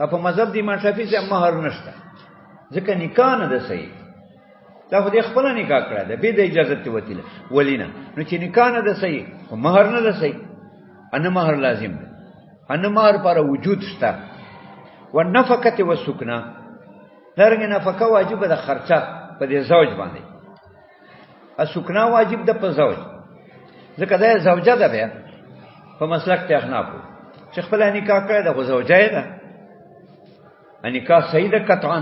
په مذهب د امام شافعي څخه مہر نشته ځکه نکاح نه ده صحیح دا خو دې خپل نکاح کړه ده به د اجازه ته وتیله ولینا نو چې نکاح نه ده صحیح خو مہر نه ده صحیح ان مہر لازم ده ان مہر پر وجود شته والنفقه والسكنه درنګ نفقه واجب ده خرچه په دې زوج باندې السكنه واجب ده په زوج ځکه دا زوجه ده بیا په مسلک ته احناف چې خپل نکاح کړه ده خو زوجه ده نکاح صحیح ده قطعا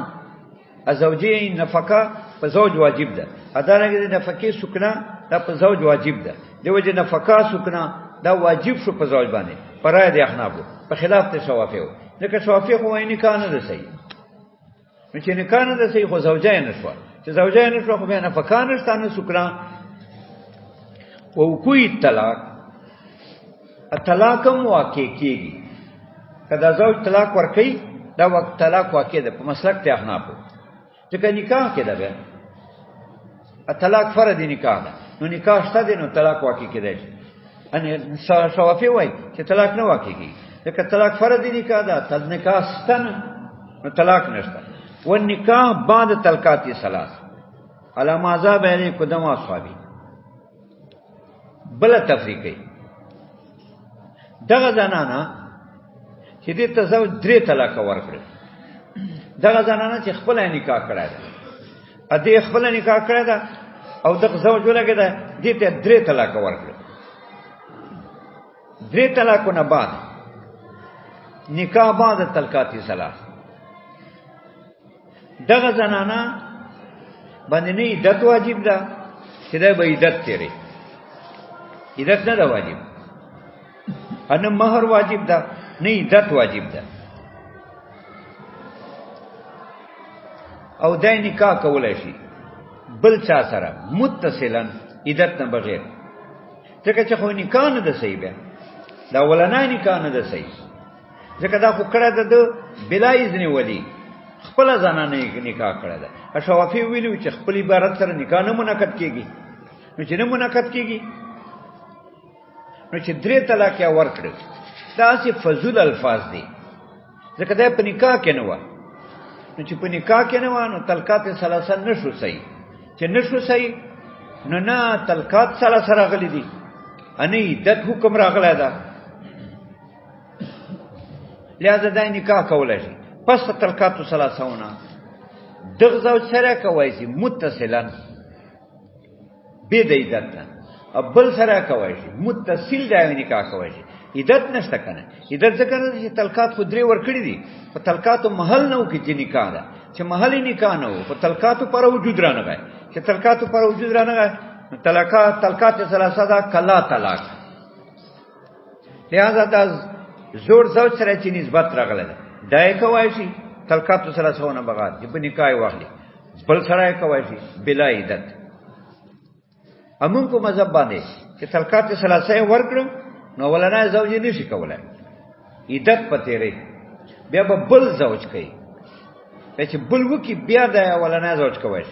الزوجيه نفقه په زوج واجب ده ادانګه نفقه سكنه دا په زوج واجب ده دیوځه نفقه سكنه دا واجب شو په زوج باندې پرای دي احناف په خلاف ته شوافیو ځکه شوافی خو وایي نکاح نه ده صحیح نو چې نکاح نه ده صحیح خو زوجه نه شو چې زوجه نه شو خو بیا نفقه نشته نه سكنه او کوئی طلاق هم واقع کیږي کدا زوج طلاق ورکړي دا وخت طلاق واقع ده په مسلک ته احناف ځکه نکاح کې ده به طلاق فرض نکاح ده نو نکاح شته دي نو طلاق واقع کېدای شي ان شوافی وای چې طلاق نه واقع کیږي ځکه طلاق فرض نکاح ده تل نکاح ستنه نو طلاق نشته والنکاح بعد طلقات ثلاث على ما ذهب اليه قدم اصحابي بل تفریقی دغه زنانه چې دې تزوج درې طلاق ورکړي دغه زنانه چې خپل نکاح کړی ده ا دې خپل نکاح کړی ده او دغه زوج ولګی ده دې ته درې طلاق ورکړي درې طلاقونه بعد نکاح بعد طلقات ثلاث دغه زنانه باندې نه عدت واجب ده چې دا به عدت تیری عدت نه ده واجب ان مہر واجب ده نه عدت واجب ده او دای نکاح کولای شي بل چا سره متصلا عدت نه بغیر ځکه چې خو نکاح نه ده صحیح بیا دا ولنای نکاح نه ده صحیح ځکه دا خو کړه ده بلا اذن ولی خپل ځانانه نکاح کړه ده شوافی ویلو چې خپل عبارت سره نکاح نه منعقد کیږي نو چې نه منعقد کیږي نو چې درې طلاق یا ورکړي دا سي فضول الفاظ دي ځکه دا په نکاح کې نه و نو چې په نکاح کې نه و نو طلقات ثلاثه نشو صحیح چې نشو صحیح نو نه طلقات ثلاثه راغلي دي اني عدت حکم راغلی دا لہذا دا نکاح کولای شي پس طلقات ثلاثهونه دغه زوج سره کوي شي متصلا به د عدت بل سره کوي شي متصل دا نکاح کوي شي عدت نشته کنه عدت ځکه چې طلقات خو درې ور کړی دي په طلقاتو محل نه وکي چې نکاح ده چې محلي نکاح نه وو په طلقاتو پر وجود را نه غي چې طلقاتو پر وجود را نه غي طلقات ثلاثه دا کلا طلاق لہذا دا زور زوج سره چې نسبت راغله دای کوي شي طلقات ثلاثه نه بغاد چې په نکاح واخلي بل سره کوي شي بلا عدت امون کو مذهب باندې چې طلقات ثلاثه ورکړو نو ولنا زوج نشي کولای عدت پته ری بیا به بل زوج کوي چې بل وکي بیا د ولنا زوج کوي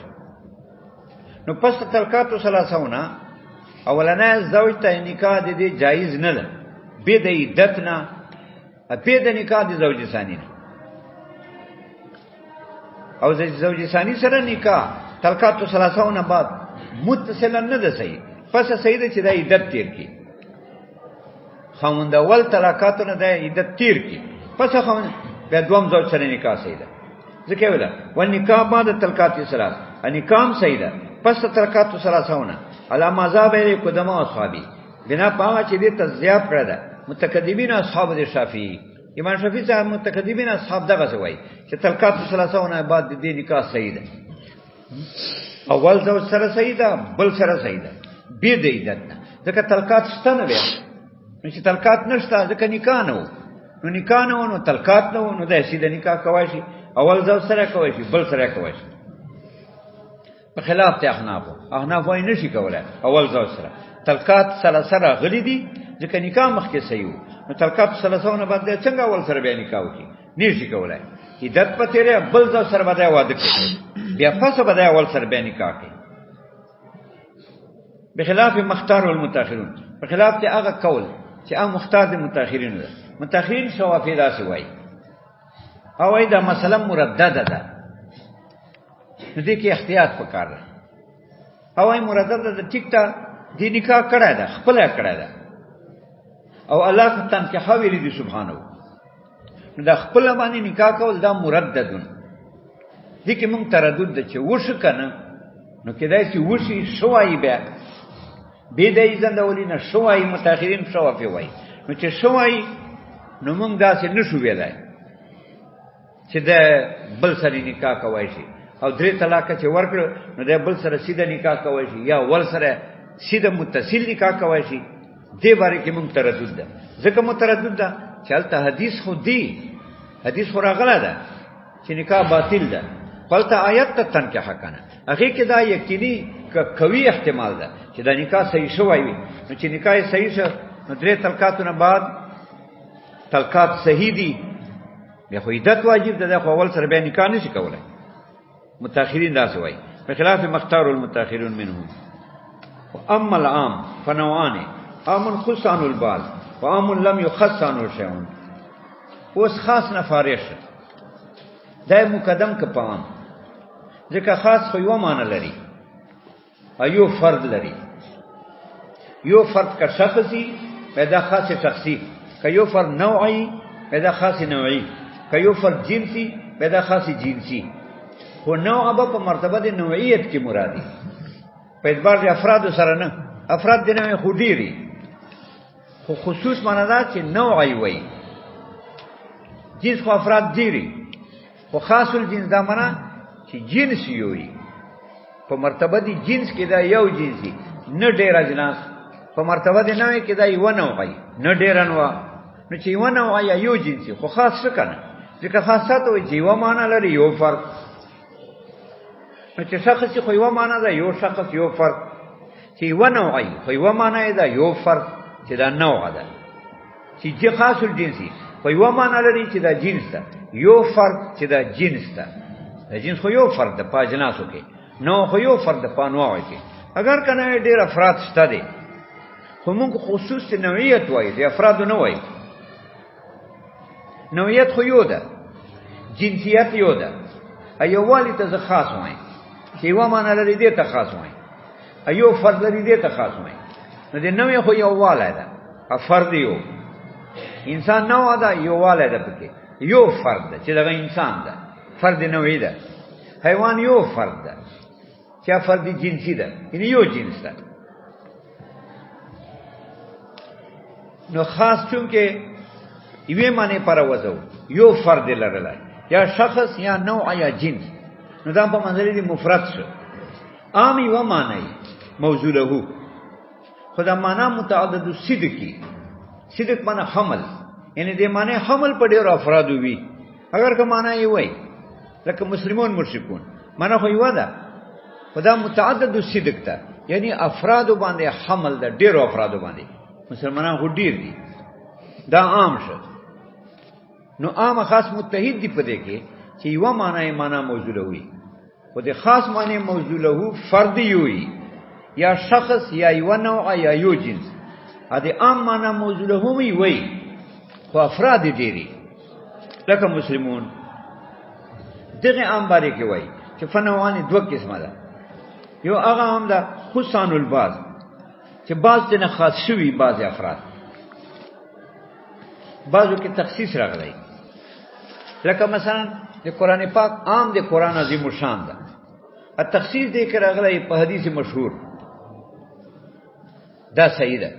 نو پس طلقات ثلاثهونه اولنا زوج ته نکاح دي جایز نه ده به د عدت نه په د نکاح د زوج ثانی نه او د زوج ثانی سره نکاح طلقات ثلاثهونه بعد متصلا نه ده صحیح پس صحیح ده چې د عدت تیر کی خوند اول طلاقاتونه د عدت تیر کی پس خوند به دوم زوج سره نکاح صحیح ده ځکه ویل و نکاح بعد طلقات ثلاث نکاح صحیح ده پس طلقات ثلاثهونه علامه ذهب قدم اصحابي بنا پاوه چې دې تزیاب کړه ده متقدمین اصحاب د شافعي امام شافعي صاحب متقدمین اصحاب دغه وایي چې طلقات ثلاثهونه بعد د نکاح صحیح ده اول زوج سره صحیح ده بل سره صحیح ده به د عدت نه ځکه طلقات شته نه بیا نو چې طلقات نشته ځکه نکاح نه نو نکاح نه نو طلقات نه نو د سیده نکاح کوي شي اول زوج سره کوي شي بل سره کوي شي په خلاف ته احناف وایي نشي کولای اول زوج سره طلقات سره غلي دي ځکه نکاح مخکې صحیح نو طلقات ثلاثهونه بعد څنګه اول سره بیا نکاح وکي نشي کولای عدت پته لري بل زوج سره باندې واده کوي بیا پس باندې اول سره بیا نکاح کوي بخلاف مختار والمتاخرون بخلاف ته هغه قول چې هغه مختار دي متاخرین ده متاخرین شوافی داسې وایي او ای دا مسله مردده ده نو دې کې احتیاط پکار دی او ای مردده ده ټیک ته دې نکاح کړی ده خپل کړی ده او الله تنکحه ویلی دی سبحانه نو دا خپل باندې نکاح کول دا مرددون دې کې مونږ تردد ده چې وشو کنه نو کېدای شي وشي شوای بیا به دې زندولي نه شوای متأخرین شوافی وای نو چې شوای نو مونږ داسې نشو ویلای چې د بل سره نکاح کوي شي او درې طلاق چې ورکړ نو د بل سره سیده نکاح کوي شي یا ول سره سیده متصل نکاح کوي شي دې باره کې مونږ تردد ده ځکه مو تردد ده چې البته حدیث خو دی حدیث خو راغله ده چې نکاح باطل ده فلته آیت ته تنکیح کنه هغه کې دا یقیني کوي احتمال ده چې دا نکاح صحیح شوی وي نو چې نکاح صحیح شو نو درې طلقاتونه بعد طلقات صحیح دي بیا خو عدت واجب ده خو اول سره بیا نکاح نشي کولای متأخرین دا سوای په خلاف مختار المتأخرون منهم واما العام فنوعان عام خص عن البال وعام لم يخص عنه شيء اوس خاص نه فارغ دا مقدم کپام ځکه خاص خو یو معنی لري ایو فرد لري یو فرد کا شخصي پیدا خاص شخصي کيو فرد نوعي پیدا خاص نوعي کيو فرد جنسي پیدا خاص جنسي خو نوع به په مرتبه د نوعیت کې مرادي په اعتبار د افراد سره نه افراد د نوع خو ډيري خو خصوص معنی دا چې نوعي وي جنس خو افراد ډيري خو خاص الجنس دا معنی چې جنس یوي په مرتبه د جنس کې دا یو جنسي نه ډیر اجناس په مرتبه د نوع کې دا یو نوعي نه ډیر انواع نو چې یو نوعي یو جنسي خو خاص څه کنه ځکه خاصات وي چې یو معنی لري یو فرق نو چې شخص خو یو معنی دا یو شخص یو فرق چې یو نوعي خو یو معنی دا یو فرق چې دا نوع ده چې خاص الجنسي خو یو معنی لري چې دا جنس ده یو فرق چې دا جنس ده دا جنس خو یو فرق ده په اجناسو کې نو خو یو فرق ده په انواعو کې اگر کنه ډیر افراد شته دي خو موږ خصوص نوعیت وایي د افرادو نه وایي نوعیت خو یو ده جنسیت یو ده ایو والی ته خاص وایي چې یو معنی لري دې ته خاص وایي ایو فرد لري دې ته خاص وایي نو د نوې خو یو والی ده فرد یو انسان نو ده یو والی ده پکې یو فرد ده چې دغه انسان ده فرد نوعی ده حیوان یو فرد ده چې فرد جنسی ده یعنی یو جنس ده نو خاص چون کې یوه معنی پر وځو یو فرد لرلای یا شخص یا نوع یا جنس نو دا په منځري دی مفرد شو عام یو معنی موضوع له خدا معنا متعدد صدقی صدق معنا حمل یعنی دې معنی حمل په ډیرو افراد وي اگر که معنا یې وای لکه مسلمون مشرکون معنا خو یو ده خدا متعدد صدق ته یعنی افراد باندې حمل ده ډیرو افراد باندې مسلمانان خو ډیر دي دا عام شو نو عام خاص متحد دی پدې کې چې یو معنا موضوع له وي خو د خاص معنی موضوع له فرد وي یا شخص یا یو نوع یا یو جنس ا دې عام معنا موضوع له وي خو افراد ډیری لکه مسلمون دغه عام باره کې وای چې فنوانی دوه قسمه ده یو هغه هم ده خصان الباز چې بعض نه خاص شوی بعض افراد بعضو کې تخصیص راغلی لکه مثلا د قران پاک عام د قران عظیم شان ده ا تخصیص دې کې راغلی په حدیث مشهور دا صحیح ده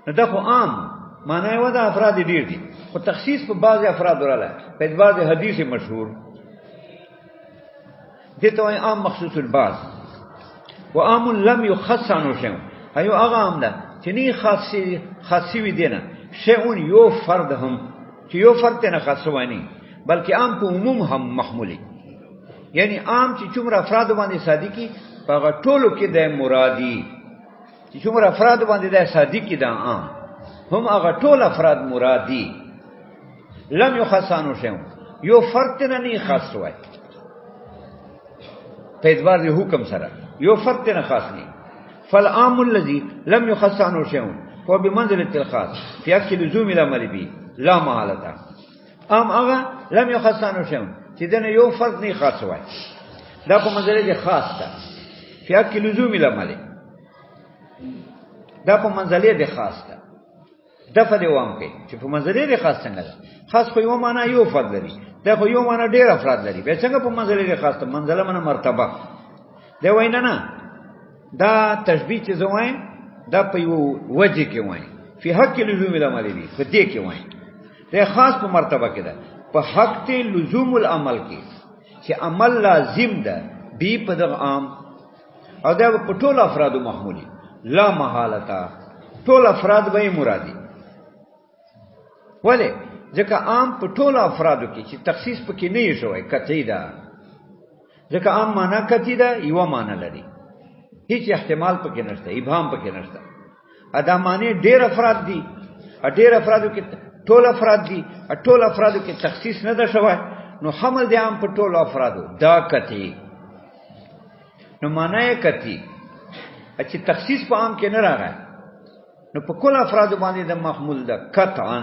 نو دا خو عام معنی و دا افراد ډیر دي خو تخصیص په بعض افراد وراله په بعض حدیث مشهور دته وای عام مخصوص البعض و عام لم يخص عنه شيء ایو هغه عام ده چې نه خاصي وي دینه شیء یو فرد هم چې یو فرد نه خاص وانی بلکې عام په عموم هم محمولی یعنی عام چې څومره افراد باندې صادقي هغه ټولو کې د مرادي چې څومره افراد باندې د صادقي دا عام هم هغه ټول افراد مرادي لم يخصانو شيء یو فرد نه خاص وای په اعتبار د حکم سره یو فرد نه خاص نه فالعام الذي لم يخص عنه شيء هو بمنزله الخاص في اكل لزوم العمل به لا محاله عام هغه لم یخصانو شم چې دنه یو فرد نه خاص وای دا په منزله کې خاص ده فی حق لزوم العمل دا په منزله کې خاص ده دفه دی وام کې چې په منزله کې خاص څنګه ده خاص خو یو معنا یو فرد لري دا خو یو معنا ډیر افراد لري به څنګه په منزله کې خاص ده منزله معنا مرتبه دی وینا نه دا تشبیه چې زوای دا په یو وجه کې وای فی حق لزوم العمل دی په دې کې وای دا خاص په مرتبه کې ده په حق ته لزوم العمل کې چې عمل لازم ده بی په دغه عام او دا په ټول افرادو محمولی لا محالتا ټول افراد به مرادي ولی ځکه عام په ټول افرادو کې چې تخصیص پکې نه شوی قطعی ده ځکه عام معنا قطعی ده یو معنا لري هیڅ احتمال پکې نشته ابهام پکې نشته ادا معنی ډیر افراد دي ډیر افرادو کې ټول افراد دي ټول افرادو کې تخصیص نه ده شوی نو حمل دی عام په ټول افرادو دا قطعی نو معنی قطعی چې تخصیص په عام کې نه راغی نو په کل افرادو باندې د محمول ده قطعا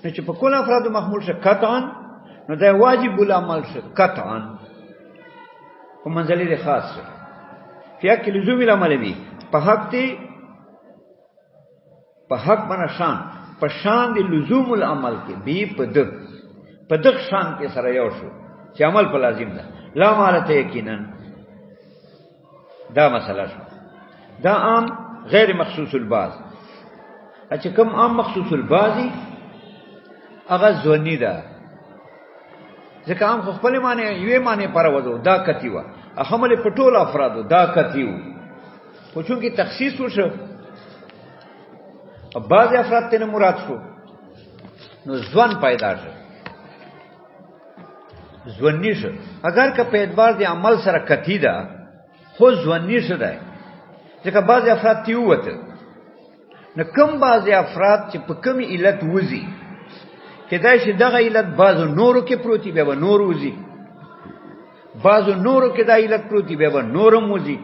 نو چې په کل افرادو محمول شه قطعا نو دا واجب العمل شه قطعا په منزله خاص شه فی حق لزوم العمل دی په حق دی په حق باندې شان په شان دی لزوم العمل کې بی په دغ شان کې سره یو شو چې عمل په لازم ده لا مالته یقینا دا مسله شو دا عام غیر مخصوص الباز چې کوم عام مخصوص البازي هغه ځونی ده ځکه عام خپل معنی یوې معنی پر وځو دا کتی و حمل په ټول افرادو دا کتی و خو چونکی تخصیص وشو بعض افراد ته مراد شو نو ځوان پیدا شو ځونی شو اگر که په اعتبار د عمل سره کتی ده خو ځونی شو ده ځکه بعض افراد تی وته نو کوم بعض افراد چې په کمی علت وزي کدا چې دغه علت بعضو نورو کې پروتي به نور وزي بعضو نورو کې دا علت پروتي به نورم وزي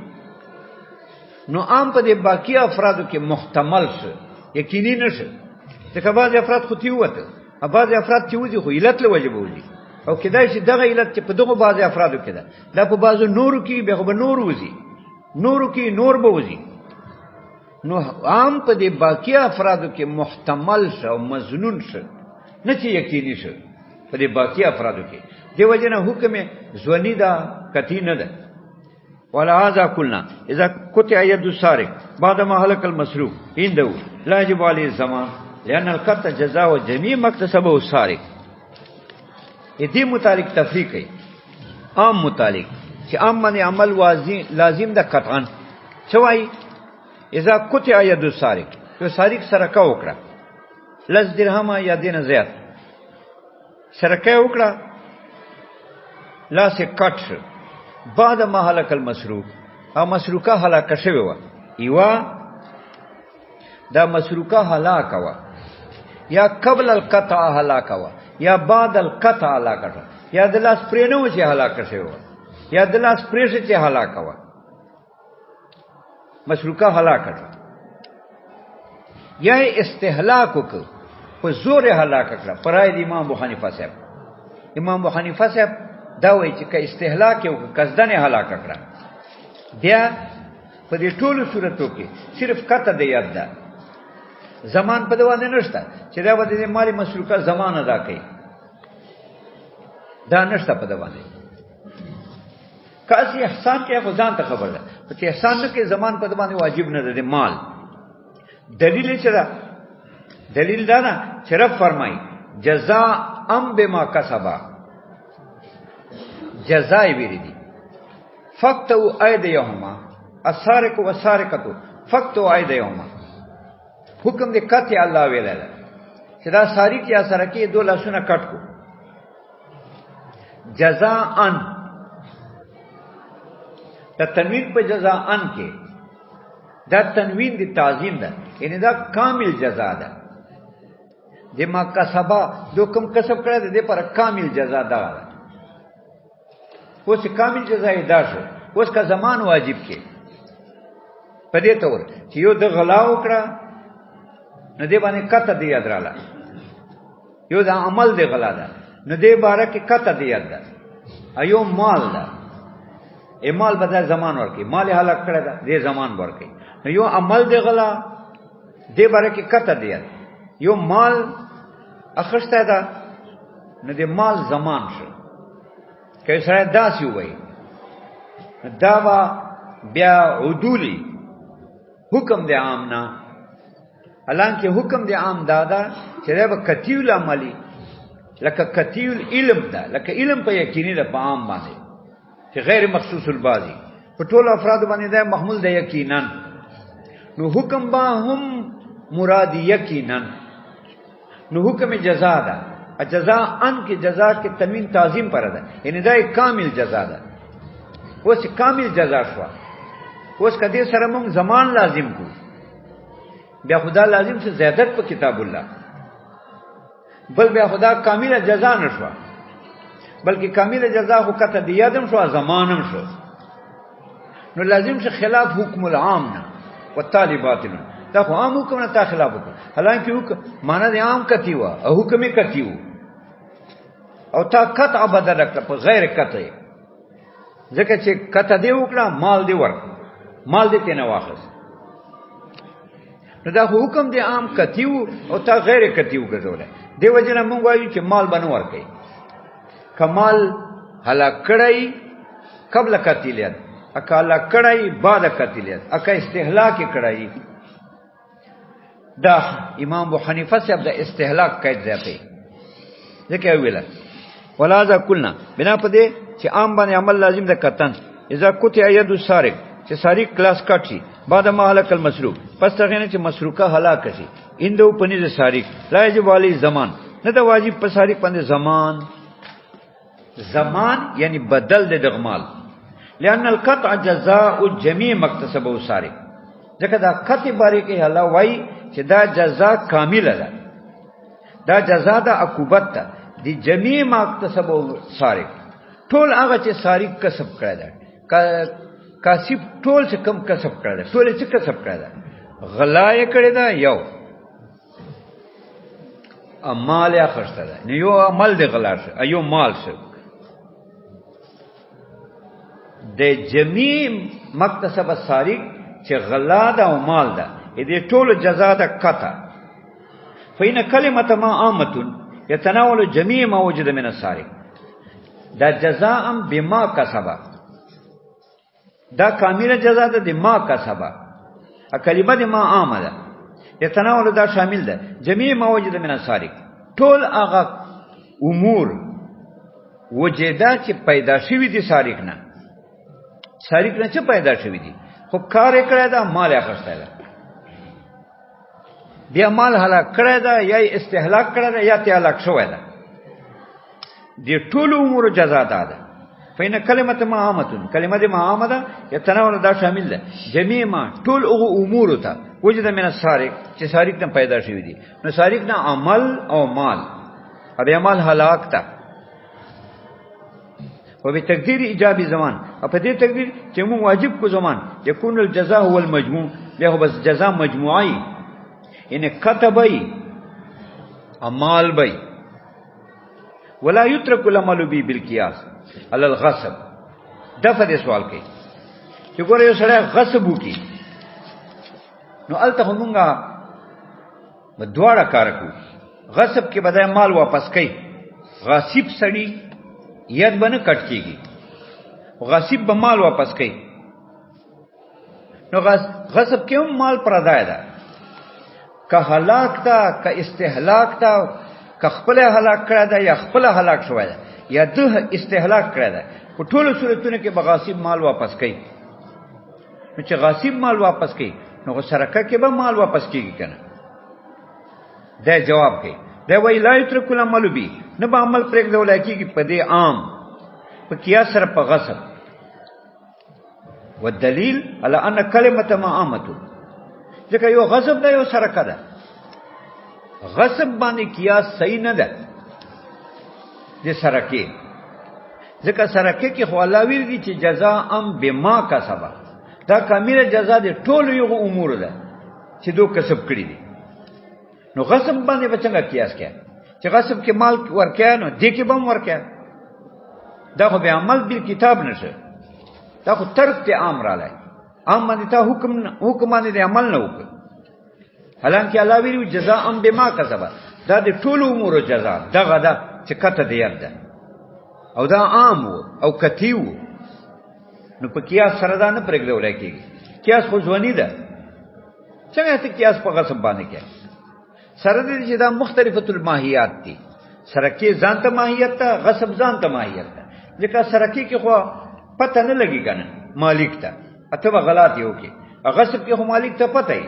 نو عام په دې باقی افرادو کې محتمل شه یقیني نشه ځکه بعض افراد خو تی وته بعض افراد تی وزي خو علت له وجه وزي او کدا چې دغه علت چې په دغه بعض افرادو کې ده دا په بعضو نورو کې به نور وزي نورو کې نور بوزي نو عام په دې باقی افرادو کې محتمل شه او مظنون شه نه چې یقیني شه په دې باقی افرادو کې دیو جن حکم ځونی دا کتی نه ده ولا هذا قلنا اذا قطع يد السارق بعد ما هلك المسروق عنده لا يجب عليه الزمان لان القطع جزاء جميع ما اكتسبه السارق دې متعلق تفریق ہے عام متعلق چې عام باندې عمل لازم ده قطعا چوي اذا قطع يد السارق یو سارق سرقه وکړه لز درهم یا دینه زیات سرقه وکړه لاس کټ بعد ما هلاك المسروق او مسروقه هلاک شوی و ایوا دا مسروقه هلاک و یا قبل القطع هلاک و یا بعد القطع هلاک یا د لاس پرېنو چې هلاک شوی و یا د لاس پرېش چې هلاک و مسروقه هلاک یا استهلاک وک په زور هلاک کړه پرای د امام ابو حنیفه صاحب دا وایي چې که استهلاک یو قصدن هلاک کړه بیا په دې ټولو صورتو کې صرف قطع د یاد ده زمان په دوانه نشته چې دا د مالی مسروقه زمان ادا کوي دا نشته په دوانه کاسي احسان کې خو ځان ته خبر ده چې احسان نه کې زمان په دوانه واجب نه ده مال دلیل چې دا دلیل دا نه چې رب فرمایي جزاء ام بما کسبا جزاء ویری دي فقطو ايديهما السارق والسارقه فقطو ايديهما حکم دې کته الله ویل چې دا سارق یا سرقه دوه لاسونه کټ کو جزاءن دا تنوین په جزاءن کې دا تنوین دی تعظیم ده یعنی دا کامل جزا ده د ما کسبا دو کم کسب کړه دې پر کامل جزا ده اوس کامل جزا ادا شو اوس کا زمان واجب کې په دې تور چې یو د غلا وکړه نه دې باندې کته دی ادراله یو دا عمل دی غلا ده نو دې باره کې قطع دیت ده ایو مال ده مال به دا زمان ورکي مال هلاک کړی ده دې زمان ورکي نو یو عمل دی غلا دې باره کې قطع دیت یو مال اخشته ده نو دې مال زمان شو که سره داسې وای دا وا بیا عدولی حکم دی عام نه حالانکه حکم دی عام دادا چې دا به کتیول عملی لکه کتیول علم ده لکه علم په یقیني ده په عام باندې چې غیر مخصوص البازي په ټول افراد باندې ده محمول ده یقینا نو حکم با هم مراد یقینا نو حکم جزا ده جزاء ان کی جزا کے تنوین تعظیم پر ده یعنی دا کامل جزا ده اوس کامل جزا شو اوس کدی سره موږ زمان لازم کو بیا خدا لازم سے زیادت په کتاب الله بل بیا خدا کامل جزا نشو بلکې کامل جزا خو کته دی یادم شو زمانم شو نو لازم سے خلاف حکم العام نه والطالبات دا خو عام حکم نه تا خلاف وکړه حالانکه حکم معنا دی عام کتی و او حکم کتی و او تا قطع بدل کړ په غیر قطع ځکه چې قطع دی وکړه مال دی ورک مال دې تنه واخص نو دا حکم دی عام کتیو او تا غیر کتیو ګرځول دی وجنه مونږ وایو چې مال بنو ورکي کمال هلاک کړی قبل قتلیت اکالا کړی بعد قتلیت اکا استهلاک کړی دا امام ابو حنیفه صاحب د استهلاک قید ځای ځکه ویل ولا ذا قلنا بنا پدې چې عام باندې عمل لازم ده کتن اذا قطع يد السارق چې سارق کلاس کاټي بعد ما هلاك المسروق پس څنګه چې مسروقه هلاک شي اندو پنځه سارق لا یجب علی زمان نه دا واجب په سارق باندې زمان یعنی بدل د دغمال لأن القطع جزاء جميع مكتسبه السارق ځکه دا قطع باره کې هلا وای چې دا جزاء کامله ده دا جزاء د عقوبت ده دی جميع مكتسبه السارق ټول هغه چې سارق کسب کړی ده کاسب ټول څه کم کسب کړی ده ټول څه کسب کړی ده غلا یې کړی ده یو مال یې اخیسته ده نو یو عمل دی غلا شو ایو مال شو د جميع مکتسب السارق چې غلا ده او مال ده دې ټول جزاء ده قطع فإن كلمة ما عامة يتناول جميع ما وجد من السارق دا جزاء بما کسب دا کامله جزاء ده د ما کسب ا کلمه د ما عامه ده يتناول دا شامل ده جميع ما وجد من السارق ټول هغه امور وجدا چې پیدا شوی دي سارق نه چې پیدا شوی دي خو کار کړی دا مال اخیسته ده بیا مال هلاک کړی دا یا استهلاک کړی دا یا ته هلاک شوی ده دي ټول امور جزاء ده فإن كلمة ما عامة كلمة ما عامة يتناول دا شامل ده جميع ما ټول امور ته وجد من السارق چې سارق نه پیدا شوی دي نو سارق نه عمل او مال او مال هلاک تا او به تقدیر ایجابي زمان په دې تقدیر چې مو واجب کو زمان يكون الجزاء هو المجموع له بس جزاء مجموعي ان كتبي عمل بي ولا يترك العمل به بالقياس على الغصب دفع دې سوال کوي چې ګوره یو سره غصب وکي نو الته همغه بدواړه کار کوي غصب کې بدای مال واپس کوي غاصب سړی یاد باندې کټ کیږي غاصب به مال واپس کوي نو غصب کې هم مال پردای ده که هلاک تا که استهلاک تا که خپل هلاک کړه ده یا خپل هلاک شوی ده یا ده استهلاک کړه ده په ټولو صورتونو کې به غاصب مال واپس کوي نو چې غاصب مال واپس کوي نو سرکه کې به مال واپس کیږي کنه دا جواب کوي دا وی لا یترک العمل به نه به عمل پرېږدي ولای کیږي په دې عام په قیاس سره په غصب والدلیل على ان کلمه ما عامه ځکه یو غصب ده یو سرکه ده غصب باندې قیاس صحیح نه ده د سرکه ځکه سرکه کې خو الله ویل دي چې جزاء ام بما کسب دا کامله جزاء دي ټول یو امور ده چې دوی کسب کړی دي نو غصب باندې بچنګ قیاس کړي چې غصب کې مال ورکیا نو دې کې بم ورکیا دا خو به عمل بل کتاب نشه دا خو ترک ته عام را لای عام باندې ته حکم باندې عمل نه وکړ حالانکه الله ویلو جزاء بما کسب دا د ټولو امور جزاء دغه دا چې کته دی یاد او دا عام او کتیو نو په قیاس سره دا نه پرېږدول کېږي قیاس خو ځواني ده څنګه ته قیاس په غصب باندې کې سره دې چې دا مختلفه الماهیات دي سرکی ځان ته ماهیت ته غصب ځان ته ماهیت ته ځکه سرکی کې خو پته نه لګي کنه مالک ته اته غلط یو کې غصب کې خو مالک ته پته ای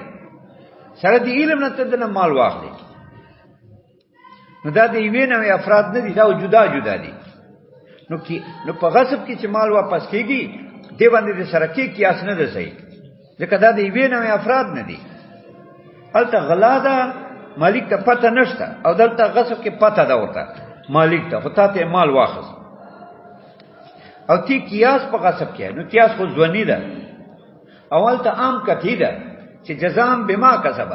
سره دې علم نه ته د مال واخلي نو دا دې وینه افراد نه دي دا جدا جدا دي نو په غصب کې چې مال واپس کیږي دی باندې د سرکی قیاس نه ده صحیح ځکه دا دې وینه افراد نه دي الته غلا ده مالک ته پته نشته او دلته غصب کې پته ده ورته مالک ته خو ته مال واخص او تی قیاس په غصب کې نو قیاس خو ځونی ده اول ته عام کتی ده چې جزاء بما کسب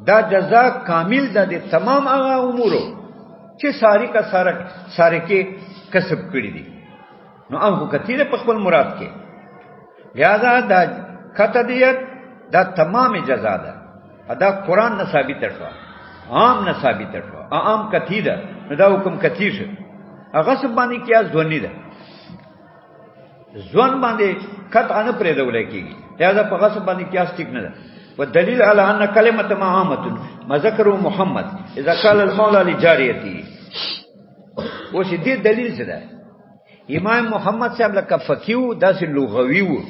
دا جزاء کامل ده د تمام هغه امورو چې ساری کا ساره کې کسب کړی دي نو هغه کتی ده په خپل مراد کې لہذا دا کتدیت دا تمام جزاء ده دا قرآن نه ثابت شو عام نه ثابت شو عام کتی ده نو دا حکم کتی شو غصب باندې قیاس ځونی ده ځوان باندې قطع نه پرېدول کېږي لہذا په غصب باندې قیاس ټیک نه ده والدلیل على ان کلمه معامه ما ذکر محمد اذا قال المولى لجاريته وش دې دلیل څه ده امام محمد صاحب لکه فقیو داسې لغوي وو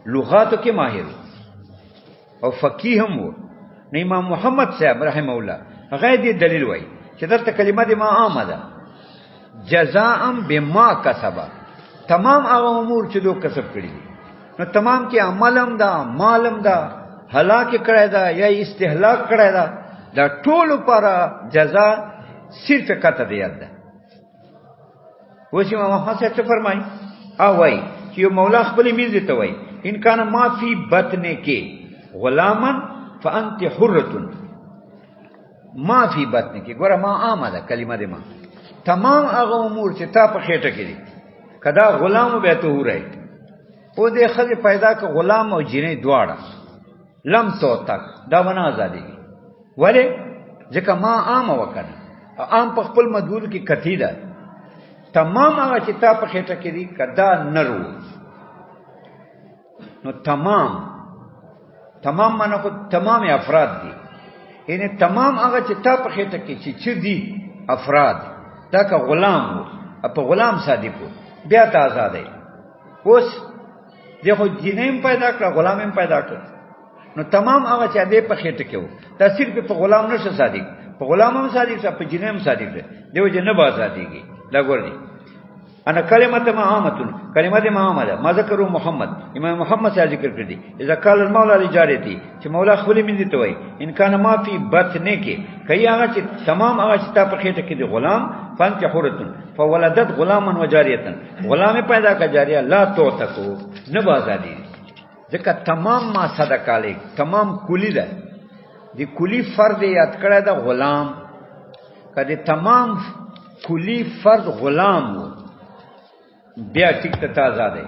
لغاتو کې ماهر او فقيه هم وو نو امام محمد صاحب رحم الله هغه دې دلیل وای چې درته کلمه دې معامه ده جزاء بما کسب تمام هغه امور چې دوی کسب کړی دي نو تمام کې عملم دا مالم دا هلاک کړی دا یا استهلاک کړی دا دا ټول پر جزاء صرف کته دی یاد ده وشي محمد صاحب څه فرمایي او وای چې مولا خپل میز ته وای ان کان ما فی بطن کې غلامن فانت حرة ما فی بطن کې ګوره ما آمده کلمه دې ما تمام هغه امور چې تا په خېټه کې دي کدا غلام به ته وره او دې خځه پیدا ک غلام او جنې دواړه لم تو تک دا ونه ازادي ولی ځکه ما عام وکړ عام په خپل مدول کې کتی ده تمام هغه چې تا په خېټه کې دي کدا نرو نو تمام معنی خو تمام افراد دي یعنی تمام هغه چې تا په خېټه کې چې دي افراد دا که غلام وو په غلام صادق وو بیا ته آزادای اوس دغه جنیم پیدا کړ غلام هم پیدا کړ نو تمام هغه چې دې په خېټه کې وو دا صرف په غلام نشه صادق په غلام هم صادق په جنیم صادق دی دیو جن به آزادیږي دا ګورئ انا کلمه معامه کلمه معامه ما ذکر محمد امام محمد صاحب ذکر کړی اذا قال المولى لجاريتي چې مولا خپل من دي ته وای ان کان ما فی بطن کې کای هغه چې تمام هغه چې تا په خېټه کې دی غلام فانت حرتن فولدت غلاما وجاريه غلام پیدا کا جاریه لا تو تکو نه بازادي ځکه تمام ما صدقه علی تمام کلی ده دی کلی فرد یاد کړه دا غلام کدی تمام کلی فرد غلام وو بیا ټیک ته آزاد دی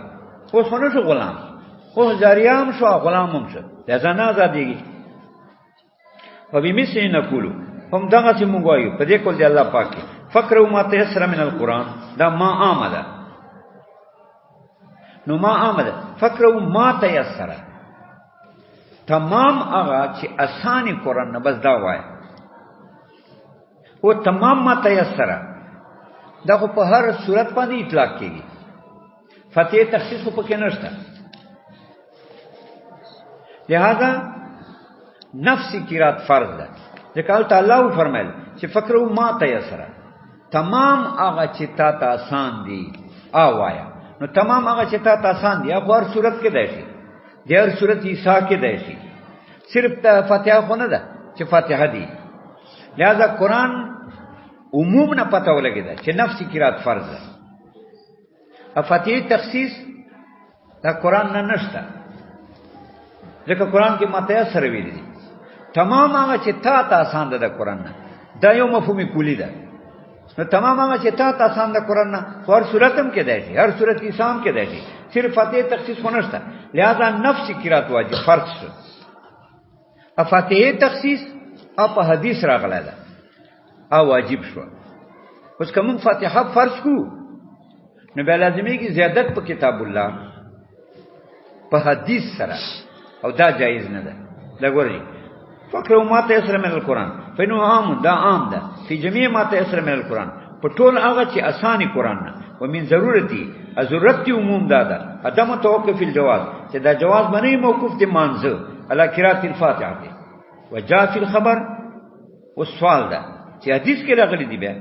خو څنګه شو غلام خو جاریام شو غلام هم شو دا نه آزادېږي او به مثل نقول هم دغه چې مونږ وایو په دې کول دی الله پاک فقره ما تيسر من القران دا ما آمده نو ما آمده فقره ما تيسر تمام هغه چې اساني قران نه بس دا وای او تمام ما تيسر دا خو په هر صورت باندې اطلاق کیږي فتح تخصیص خو پکې نشته لہذا نفسی قرات فرض ده ځکه تعالی فرمایل چې فقره ما تيسر تمام هغه چې تا ته آسان دي اوایا نو تمام هغه چې تا ته آسان دي هغه هر صورت کې دی د هر صورت عیسی کې دی صرف ته فاتحه خو نه ده چې فاتحه دي لہذا قران عموم نه پته ولګی دا چې نفسی قرات فرض ده فاتحه تخصیص دا قران نه نشته ځکه قران کې ماته سره ویلي دي تمام هغه چې تا ته آسان ده د قران نه دا یو مفهوم کلی ده. نو تمام هغه چې تا آسان د قران نه هر صورت هم کې دی هر صورت کې سام کې دی صرف فاتحه تخصیص ونشته لہذا نفس قرات واجب فرض شو فاتحه تخصیص په حدیث راغله ده او واجب شو اوس کوم فاتحه فرض کو نو به لازمي کې زیادت په کتاب الله په حدیث سره او دا جایز نه ده دا ګورئ فقره ما تيسر من القرآن فإنه عام دا عام ده في جميع ما تيسر من القرآن پټول هغه چې اساني قرآن نه ومن ضرورتي ضرورتي عموم دا ده عدم توقف الجواز چې دا جواز باندې موقوف دي مانزه على قراءة الفاتحه وجاء في الخبر والسوال ده چې حدیث کې راغلي دي بیا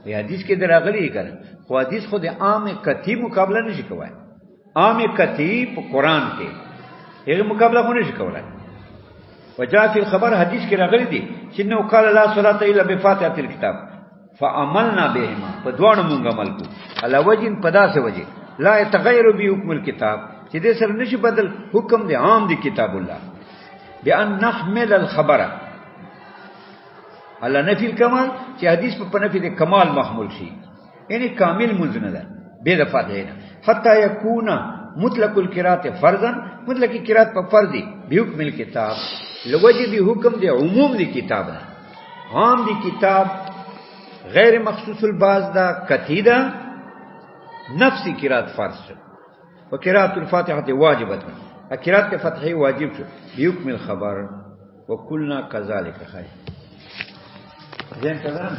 په حدیث کې راغلي کړه خو حدیث خو د عام کتی مقابله نشي کولای عام کتی په قرآن کې هغه مقابله خو نشي کولای وجاء في الخبر حدیث کې راغلي دي چې نو قال لا صلاه الا بفاتحه الكتاب فعملنا بهما فدوان مونږ عمل کو على وجه پداسه وجه لا يتغير به حکم الكتاب چې دې سره نشي بدل حکم دی عام دی کتاب الله بان نحمل الخبر على نفي الكمال چې حدیث په نفي د کمال محمول شي یعنی کامل مونږ نه ده به د فاتحه حتى يكون مطلق القراءه فرضا مطلق قراءت په فرض دی بحکم الكتاب لوجه دی حکم دی عموم دی کتاب ده عام دی کتاب غیر مخصوص الباز دا کتیدا نفسی قراءت فرض شو وقراءة الفاتحة واجبة قراءة فتحه واجب شو بحکم الخبر وكلنا كذلك خير زين كلام